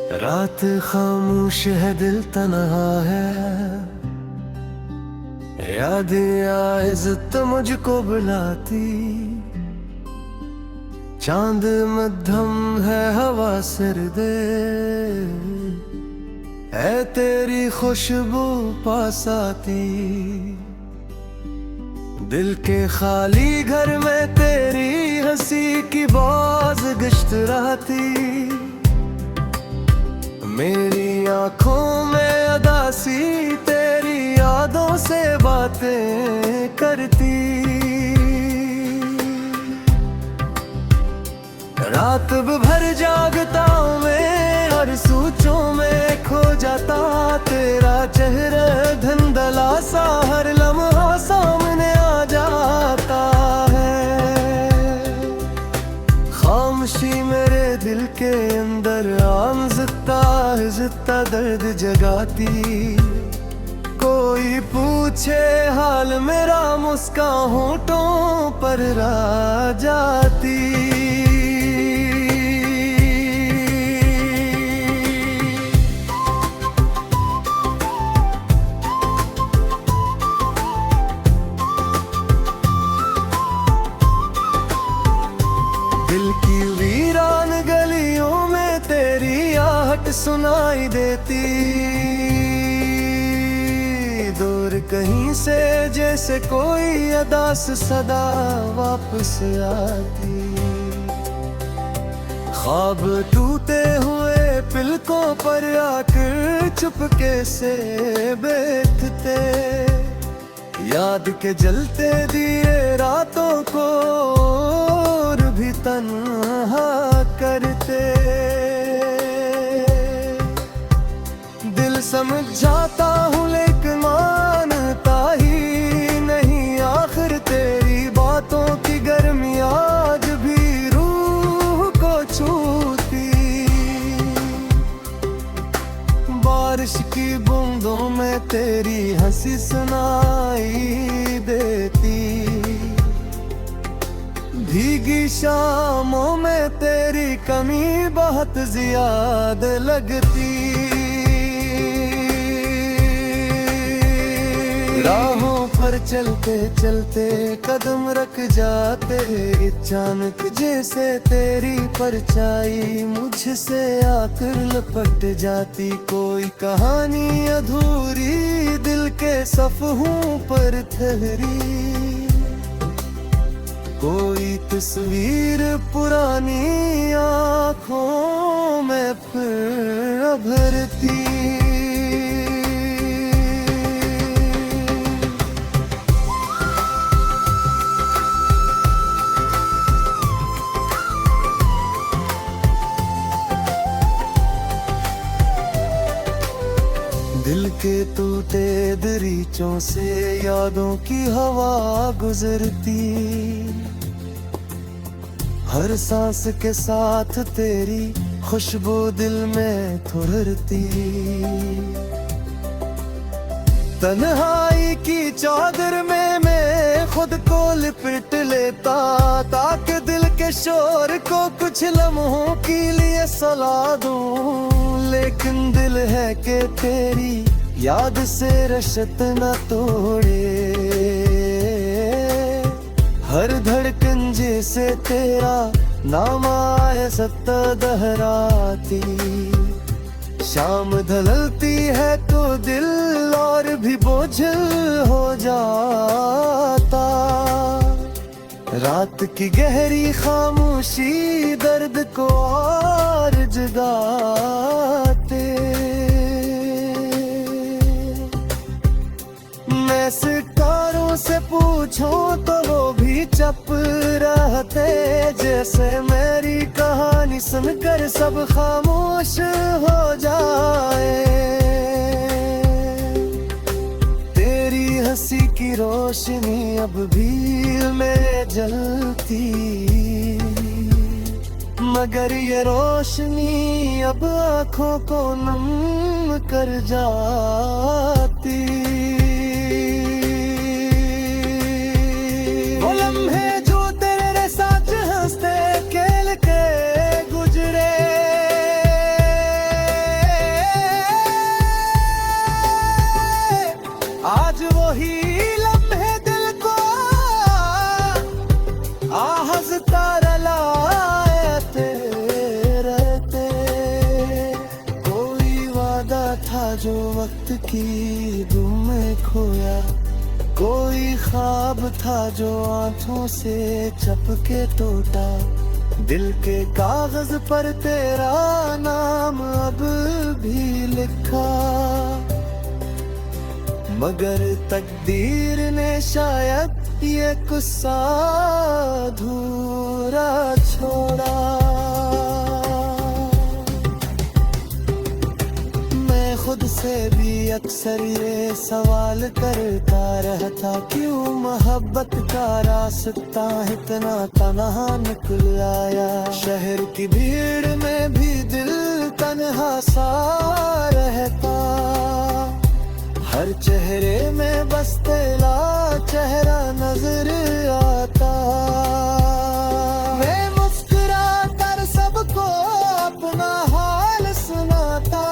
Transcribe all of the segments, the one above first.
रात खामोश है, दिल तन्हा है, यादें या इज्जत मुझको बुलाती। चांद मध्यम है, हवा सर्दे है, तेरी खुशबू पास आती। दिल के खाली घर में तेरी हंसी की बाज गश्त रहती। मेरी आंखों में अदासी तेरी यादों से बातें करती। रात भर जागता हूँ मैं, हर सोचों में खो जाता तेरा चेहरा धुंधला सा, हर लम्हा सामने आ जाता है। खामोशी मेरे दिल के अंदर आम जिता दर्द जगाती। कोई पूछे हाल मेरा, मुस्कान होठों पर आ जाती। दिल की वीरान गलियों में तेरी आहट सुनाई देती। दूर कहीं से जैसे कोई अदास सदा वापस आती। ख्वाब टूटे हुए पलकों पर आकर चुपके से बैठते। याद के जलते दिए रातों को और भी तन्हा करते। दिल समझ जाता हूँ लेकिन मानता ही नहीं, आखिर तेरी बातों की गर्मी आज भी रूह को छूती। बारिश की बूंदों में तेरी हंसी सुनाई देती। भीगी शामों में तेरी कमी बहुत ज्यादा लगती। राहों पर चलते चलते कदम रख जाते, अचानक जैसे तेरी परछाई मुझसे आकर लपट जाती। कोई कहानी अधूरी दिल के सफ़हों पर ठहरी। कोई तस्वीर पुरानी आँखों में फिर उभरती। दिल के टूटे दरीचों से यादों की हवा गुजरती। हर सांस के साथ तेरी खुशबू दिल में थुरती। तन्हाई की चादर में मैं खुद को लिपट लेता, ताकि दिल के शोर को कुछ लम्हों के लिए सला दूं। लेकिन दिल है कि तेरी याद से रशत न तोड़े। हर धड़कन जैसे तेरा नाम आए सत दोहराती। शाम ढलती है तो दिल और भी बोझल हो जाता। रात की गहरी खामोशी दर्द को और जगाते। मैं सितारों से पूछूं तो वो भी चुप रहते। जैसे मेरी कहानी सुनकर सब खामोश हो जाए। तेरी हंसी की रोशनी अब भी में जलती, मगर ये रोशनी अब आँखों को नम कर जाती। वो लम्हे जो तेरे साथ हंसते खेल के गुजरे, जो वक्त की धूम में खोया, कोई ख्वाब था जो आंखों से चपके टूटा। दिल के कागज पर तेरा नाम अब भी लिखा, मगर तकदीर ने शायद ये किस्सा अधूरा छोड़ा। मैं खुद से भी अक्सर ये सवाल करता रहता, क्यों मोहब्बत का रास्ता इतना तन्हा निकल आया। शहर की भीड़ में भी दिल तन्हा सा रहता, हर चेहरे में बस तेरा चेहरा नजर आता। मैं मुस्कुरा कर सबको अपना हाल सुनाता,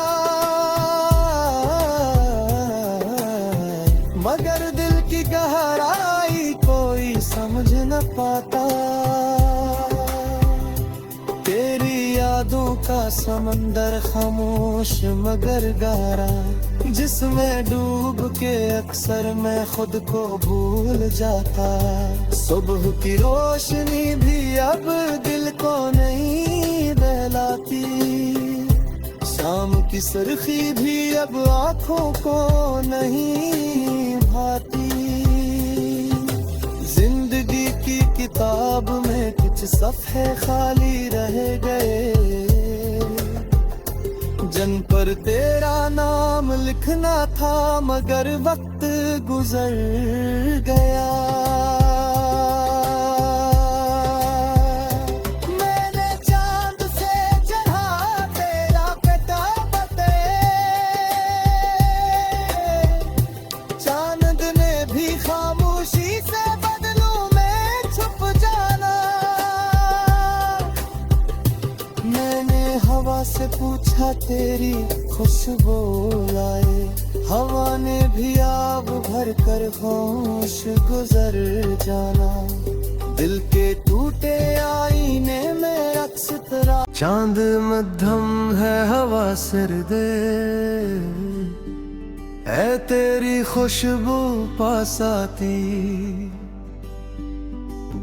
मगर दिल की गहराई कोई समझ न पाता। तेरी यादों का समंदर खामोश मगर गहरा, जिसमें डूब के अक्सर मैं खुद को भूल जाता। सुबह की रोशनी भी अब दिल को नहीं बहलाती, शाम की सुर्खी भी अब आँखों को नहीं भाती। जिंदगी की किताब में कुछ सफ़े खाली रह गए, जन पर तेरा नाम लिखना था मगर वक्त गुजर गया। मैंने चांद से चढ़ा तेरा किताबते, चांद ने भी खामोशी से बदलूं में छुप जाना। मैंने हवा से पूछा तेरी खुशबू लाए, हवा ने भी आब भर कर होश गुजर जाना। दिल के टूटे आईने में अक्स तेरा, चांद मध्यम है हवा सर्दे, है तेरी खुशबू पास आती।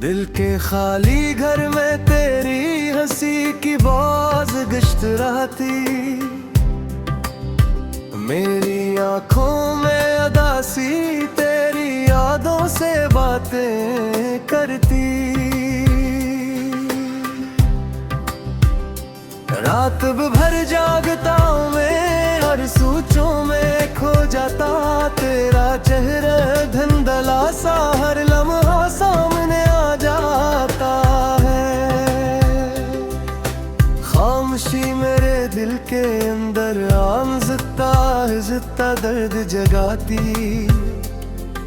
दिल के खाली घर में तेरी हंसी की बाज गश्त रहती। मेरी आँखों में अदासी तेरी यादों से बातें करती। रात भर जागता हूँ मैं और सोचों में खो जाता, तेरा चेहरा धुंधला सा हर लम्हा सामने आ जाता है। खामोशी मेरे दिल के अंदर आम जिता दर्द जगाती।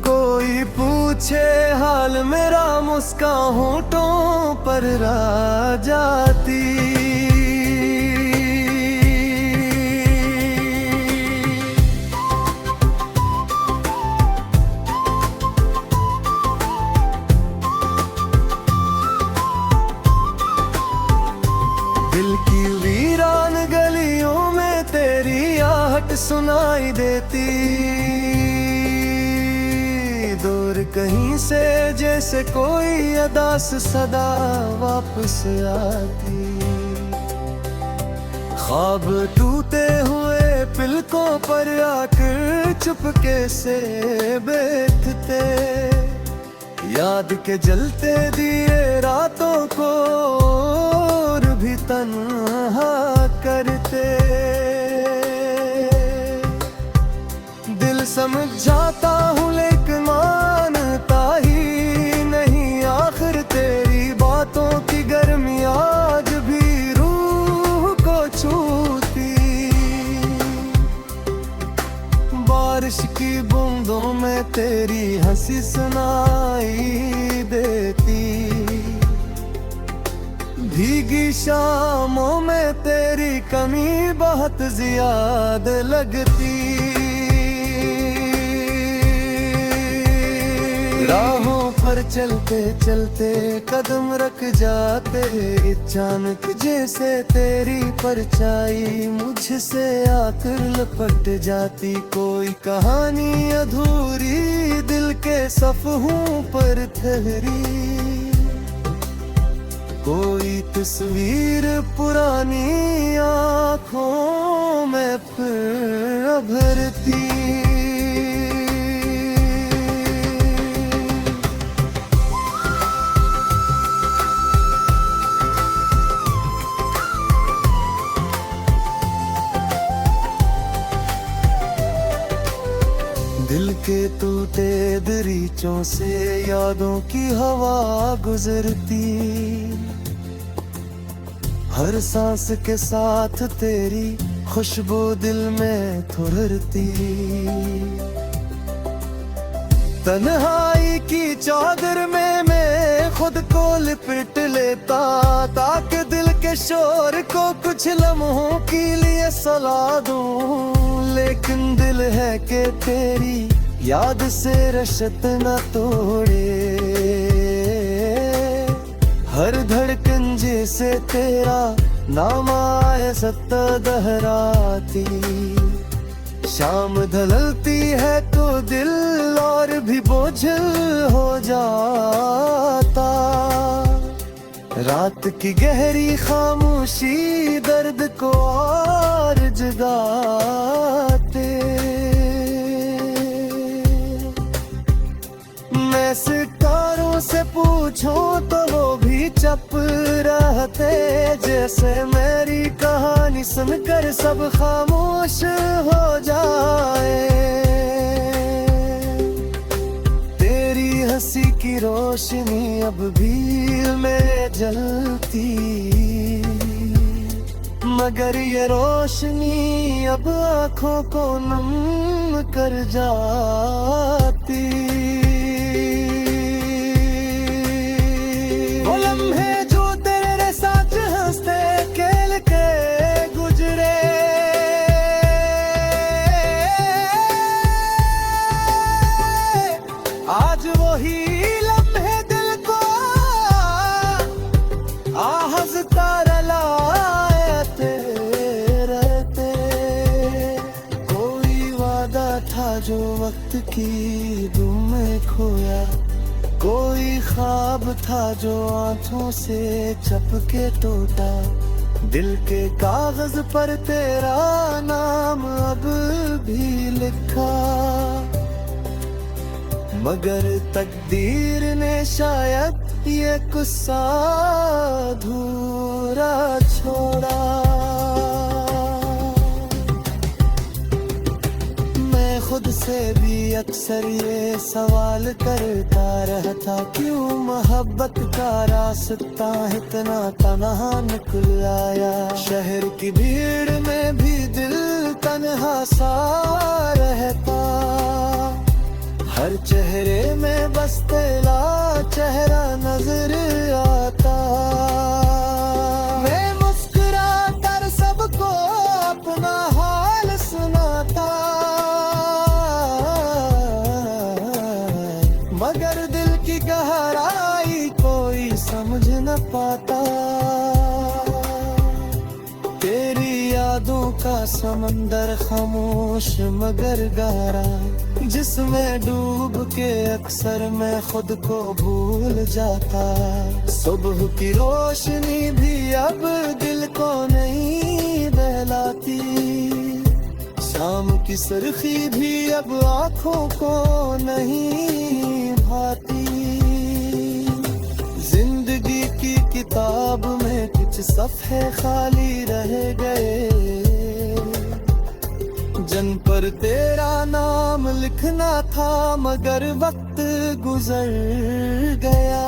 कोई पूछे हाल मेरा मुस्कान होठों पर आ जाती। दिल की वीरान गलियों में तेरी आहट सुनाई देती, दूर कहीं से जैसे कोई अदास सदा वापस आती। ख्वाब टूटे हुए पिलकों पर आकर चुपके से बैठते, याद के जलते दिए रातों को और भी तन्हा करते। दिल समझ जाता हूँ लेकिन मानता ही नहीं, आखिर तेरी बातों की गर्मी आज भी रूह को छूती। बारिश की बूंदों में तेरी हंसी सुनाई देती, भीगी शामों में तेरी कमी बहुत ज्यादा लगती। राहों पर चलते चलते कदम रख जाते, अचानक जैसे तेरी परछाई मुझसे आकर लपट जाती। कोई कहानी अधूरी दिल के सफ़हों पर ठहरी, कोई तस्वीर पुरानी आँखों में फिर उभरती। दिल के टूटे दरीचों से यादों की हवा गुजरती, हर सांस के साथ तेरी खुशबू दिल में थुरती। तन्हाई की चादर में मैं खुद को लिपट लेता, ताकि दिल के शोर को कुछ लम्हों के लिए सला दूं। लेकिन दिल है कि तेरी याद से रशत न तोड़े, हर धड़कन जैसे तेरा नाम आए सत्ता दोहराती। शाम ढलती है तो दिल और भी बोझल हो जाता, रात की गहरी खामोशी दर्द को और जगाते। मैं सितारों से पूछूं तो वो भी चुप रहते, जैसे मेरी कहानी सुनकर सब खामोश हो जाए। तेरी हंसी की रोशनी अब भी में जलती, मगर ये रोशनी अब आँखों को नम कर जाती। वो लम्हे जो तेरे साथ हंसते खेल के गुजरे, आज वही लम्हे दिल को आहजता रलाते रहते। कोई वादा था जो वक्त की धूम में खोया, कोई ख्वाब था जो आंखों से चपके टूटा। दिल के कागज पर तेरा नाम अब भी लिखा, मगर तकदीर ने शायद ये गुस्सा अधूरा छोड़ा। मैं खुद से भी अक्सर ये सवाल करता रहता, क्यों मोहब्बत का रास्ता इतना तन्हा निकल आया। शहर की भीड़ में भी दिल तन्हा सा रहता, हर चेहरे में बस तेरा चेहरा नजर आता। मैं मुस्कुरा कर सबको अपना हाल सुनाता, मगर दिल की गहराई कोई समझ न पाता। तेरी यादों का समंदर खामोश मगर गहरा, जिसमें डूब के अक्सर मैं खुद को भूल जाता। सुबह की रोशनी भी अब दिल को नहीं बहलाती, शाम की सुर्खी भी अब आँखों को नहीं भाती। जिंदगी की किताब में कुछ सफ़े खाली रह गए, जन पर तेरा नाम लिखना था मगर वक्त गुजर गया।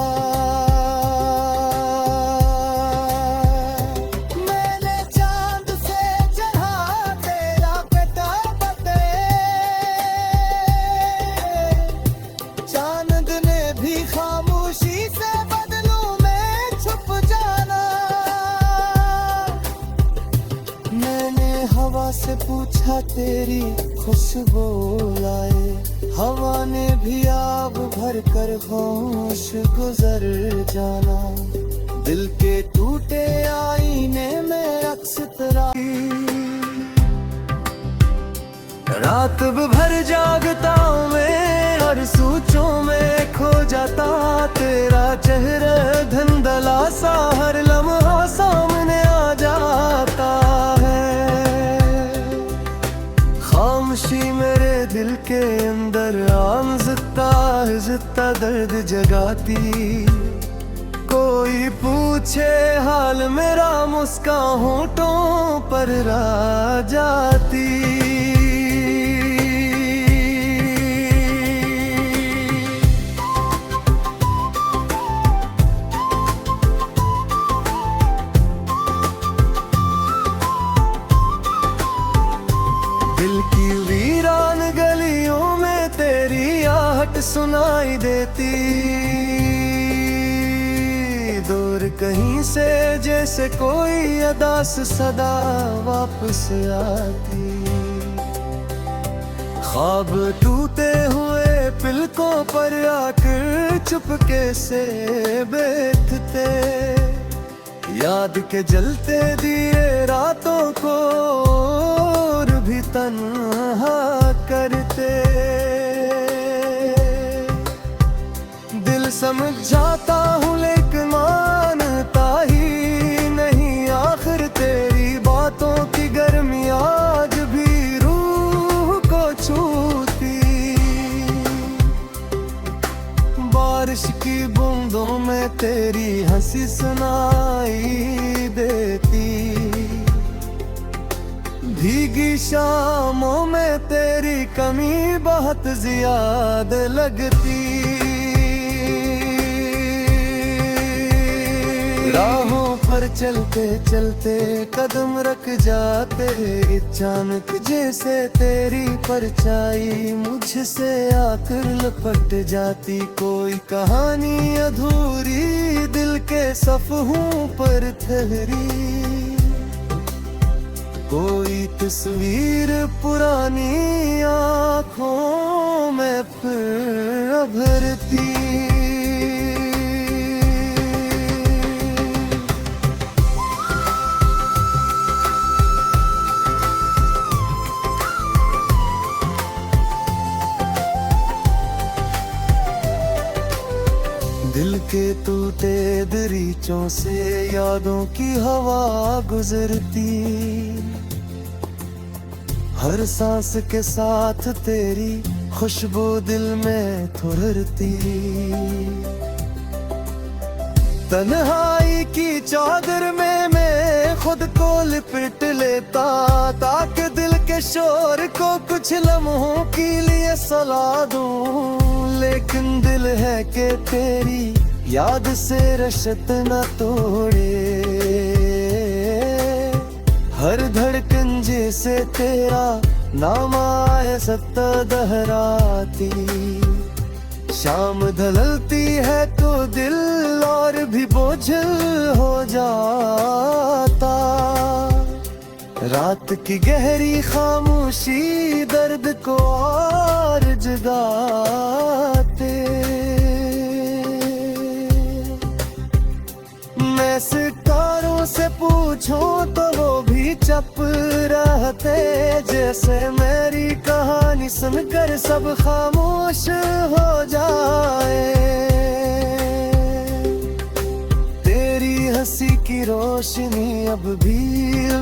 मैंने चांद से चढ़ा तेरा बेटा बते, चांद ने भी खामोशी से बदलूं में छुप जाना। मैंने हवा से पूछा तेरी खुशबू लाए, हवा ने भी आग भर कर होश गुजर जाना, दिल के टूटे आईने में अक्स तेरा। रात भर जागता मैं और सोचों में खो जाता, तेरा चेहरा धुंधला सा हर लम्हा सामने आ जाता है। खामोशी मेरे दिल के अंदर आमज़ता हिज़ता दर्द जगाती, कोई पूछे हाल मेरा मुस्कान होठों पर आ जाती। दिल की वीरान गलियों में तेरी आहट सुनाई देती, दूर कहीं से जैसे कोई अदास सदा वापस आती। ख्वाब टूटे हुए पलकों पर आकर चुपके से बैठते, याद के जलते दिए रातों को और भी तन्हा करते। दिल समझ जाता हूँ लेकिन मानता ही नहीं, आखिर तेरी बातों की गर्मी आज भी रूह को छूती। बारिश की बूंदों में तेरी हंसी सुनाई देती, भीगी शामों में तेरी कमी बहुत ज्यादा लगती। राहों पर चलते चलते कदम रख जाते, अचानक जैसे तेरी परछाई मुझसे आकर लपट जाती। कोई कहानी अधूरी दिल के सफ़हों पर ठहरी, कोई तस्वीर पुरानी आँखों में फिर उभरती। दिल के टूटे दरीचों से यादों की हवा गुजरती, हर सांस के साथ तेरी खुशबू दिल में थुरती। तन्हाई की चादर में मैं खुद को लिपट लेता, ताकि दिल के शोर को कुछ लम्हों के लिए सला दूं। लेकिन दिल है कि तेरी याद से रशत न तोड़े, हर धड़कन जैसे तेरा नाम आए सत्ता दोहराती। शाम ढलती है तो दिल और भी बोझल हो जाता, रात की गहरी खामोशी दर्द को और जगाते। मैं सितारों से पूछूं तो वो भी चुप रहते, जैसे मेरी कहानी सुनकर सब खामोश हो जाए। तेरी हंसी की रोशनी अब भी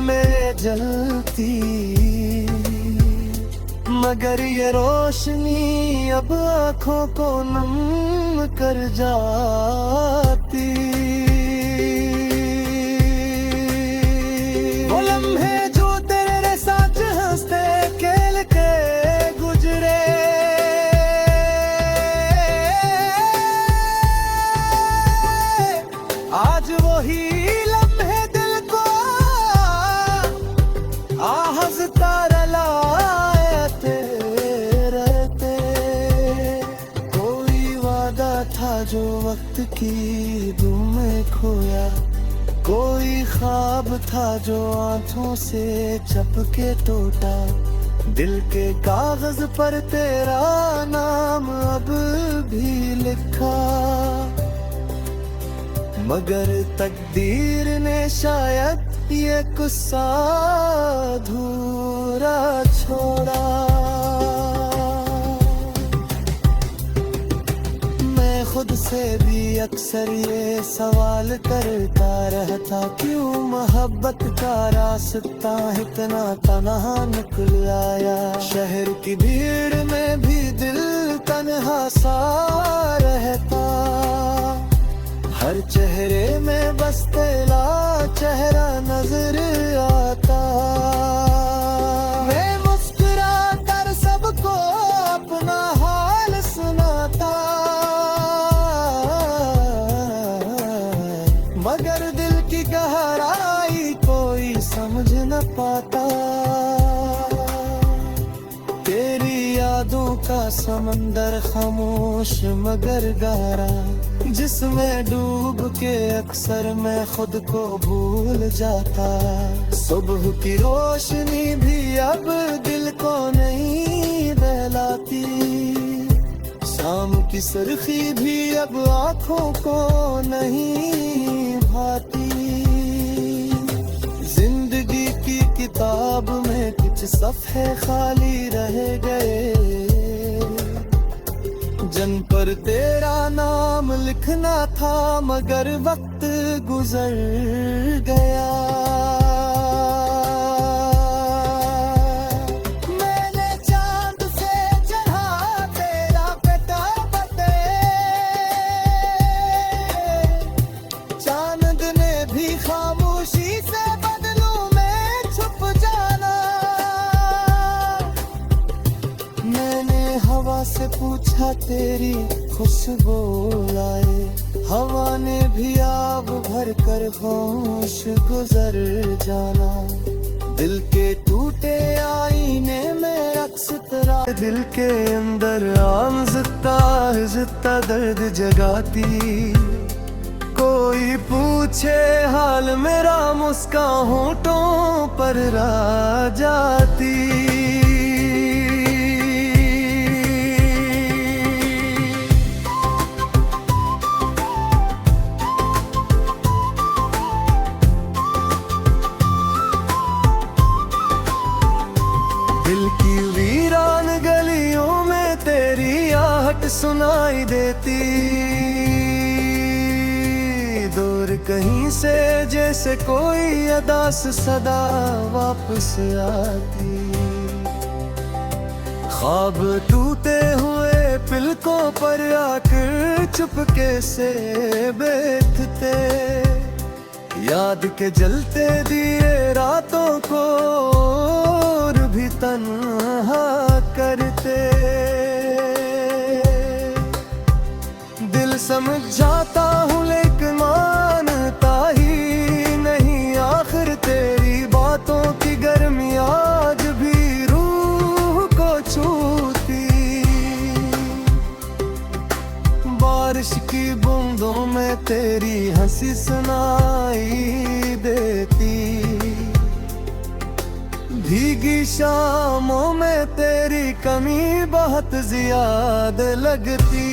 में जलती, मगर ये रोशनी अब आँखों को नम कर जाती। वो लम्हे जो तेरे साथ हंसते खेल के गुजरे, आज वही लम्हे दिल को हंसता रलाते रहते। कोई वादा था जो वक्त की धूम में खोया, कोई ख्वाब था जो आंखों से चपके टूटा, दिल के कागज पर तेरा नाम अब भी लिखा, मगर तकदीर ने शायद ये गुस्सा अधूरा छोड़ा। मैं खुद से भी अक्सर ये सवाल करता रहता, क्यों मोहब्बत का रास्ता इतना तन्हा निकल आया। शहर की भीड़ में भी दिल तन्हा सा रहता, हर चेहरे में बस तेरा चेहरा नजर आता। मैं मुस्कुरा कर सबको अपना हाल सुनाता, मगर दिल की गहराई कोई समझ न पाता। तेरी यादों का समंदर खामोश मगर गहरा, जिसमें डूब के अक्सर मैं खुद को भूल जाता। सुबह की रोशनी भी अब दिल को नहीं बहलाती, शाम की सुर्खी भी अब आँखों को नहीं भाती। जिंदगी की किताब में कुछ सफ़े खाली रह गए, जन पर तेरा नाम लिखना था मगर वक्त गुजर गया। मैंने चांद से चढ़ा तेरा बेटा बते, चांद ने भी खामोशी से बदलू में छुप जाना। मैंने हवा से पूछा तेरी खुशबू लाए, हवा ने भी आग भर कर होश गुजर जाना। दिल के टूटे आईने में अक्स तेरा, दिल के अंदर आमज़ता हिज़ता दर्द जगाती। कोई पूछे हाल मेरा मुस्कान होठों पर आ जाती। दिल की वीरान गलियों में तेरी आहट सुनाई देती, दूर कहीं से जैसे कोई अदास सदा वापस आती। ख्वाब टूटे हुए पिलकों पर आकर चुपके से बैठते, याद के जलते दिए रातों को और भी तन्हा करते। दिल समझ जाता हूँ लेकिन मानता ही नहीं, आखिर तेरी बातों की गर्मी आज भी रूह को छूती। बारिश की बूंदों में तेरी हंसी सुनाई देती, भीगी शामों में तेरी कमी बहुत ज्यादा लगती।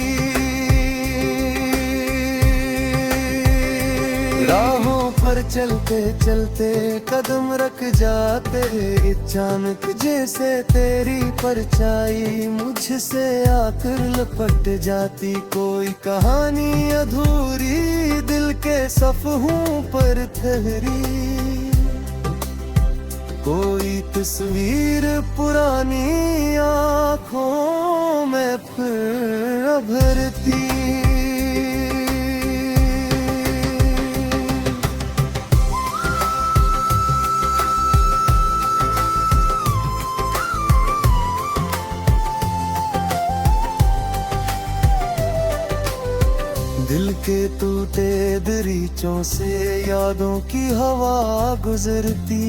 राहों पर चलते चलते कदम रख जाते, अचानक जैसे तेरी परछाई मुझसे आकर लपट जाती। कोई कहानी अधूरी दिल के सफ़हों पर ठहरी, कोई तस्वीर पुरानी आँखों में फिर उभरती। दिल के टूटे दरीचों से यादों की हवा गुजरती,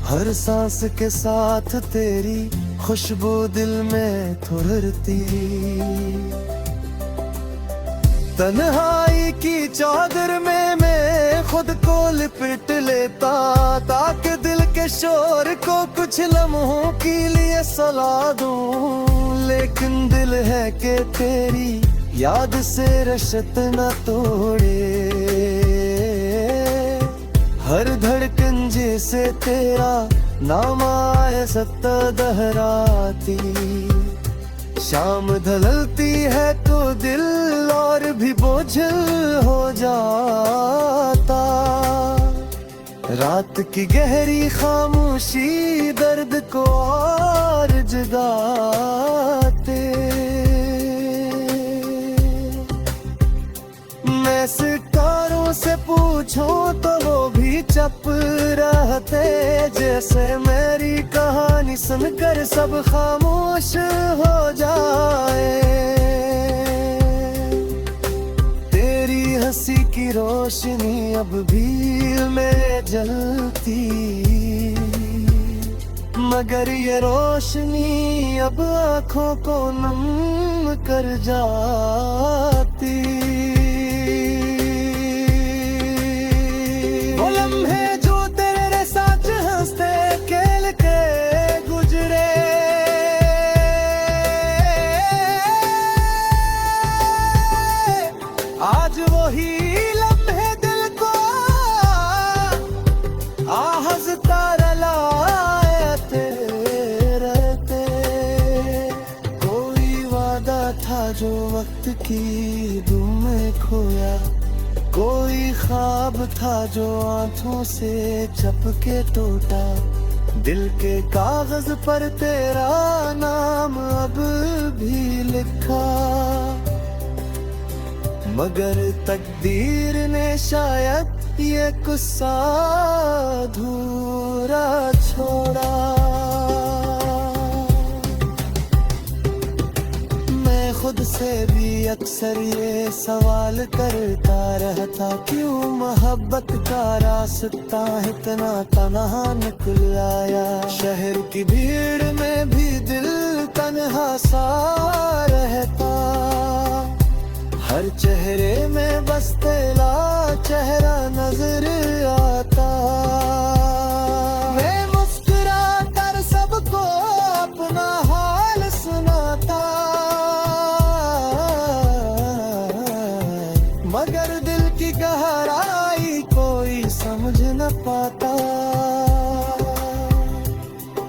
हर सांस के साथ तेरी खुशबू दिल में थुरती। तन्हाई की चादर में मैं खुद को लिपट लेता, ताकि दिल के शोर को कुछ लम्हों के लिए सला दूं। लेकिन दिल है कि तेरी याद से रशत न तोड़े, हर धड़कन जैसे तेरा नाम आए सत्ता दहराती। शाम ढलती है तो दिल और भी बोझल हो जाता, रात की गहरी खामोशी दर्द को और जगाते। मैं सितारों से पूछूं तो वो भी चुप रहते, जैसे मेरी कहानी सुनकर सब खामोश हो जाए। तेरी हंसी की रोशनी अब भी में जलती, मगर ये रोशनी अब आँखों को नम कर जाती। वो लम्हे जो तेरे साथ हंसते खेल के गुजरे, आज वही लम्हे दिल को हंसता रलाते रहते। कोई वादा था जो वक्त की धूम में खोया, कोई ख्वाब था जो आंखों से चपके टूटा। दिल के कागज पर तेरा नाम अब भी लिखा, मगर तकदीर ने शायद ये गुस्सा अधूरा छोड़ा। मैं खुद से भी अक्सर ये सवाल करता रहता, क्यों मोहब्बत का रास्ता इतना तन्हा निकल आया। शहर की भीड़ में भी दिल तन्हा सा रहता, हर चेहरे में बस तेरा चेहरा नजर आता। मैं मुस्कुरा कर सबको अपना हाल सुनाता, मगर दिल की गहराई कोई समझ न पाता।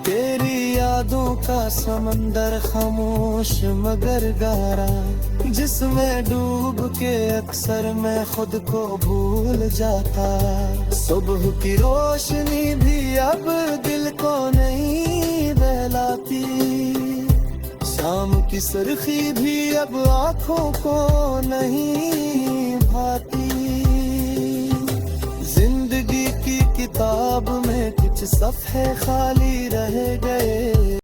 तेरी यादों का समंदर खामोश मगर गहरा, जिसमें डूब के अक्सर मैं खुद को भूल जाता। सुबह की रोशनी भी अब दिल को नहीं बहलाती, शाम की सुर्खी भी अब आँखों को नहीं भाती। जिंदगी की किताब में कुछ सफ़े खाली रह गए।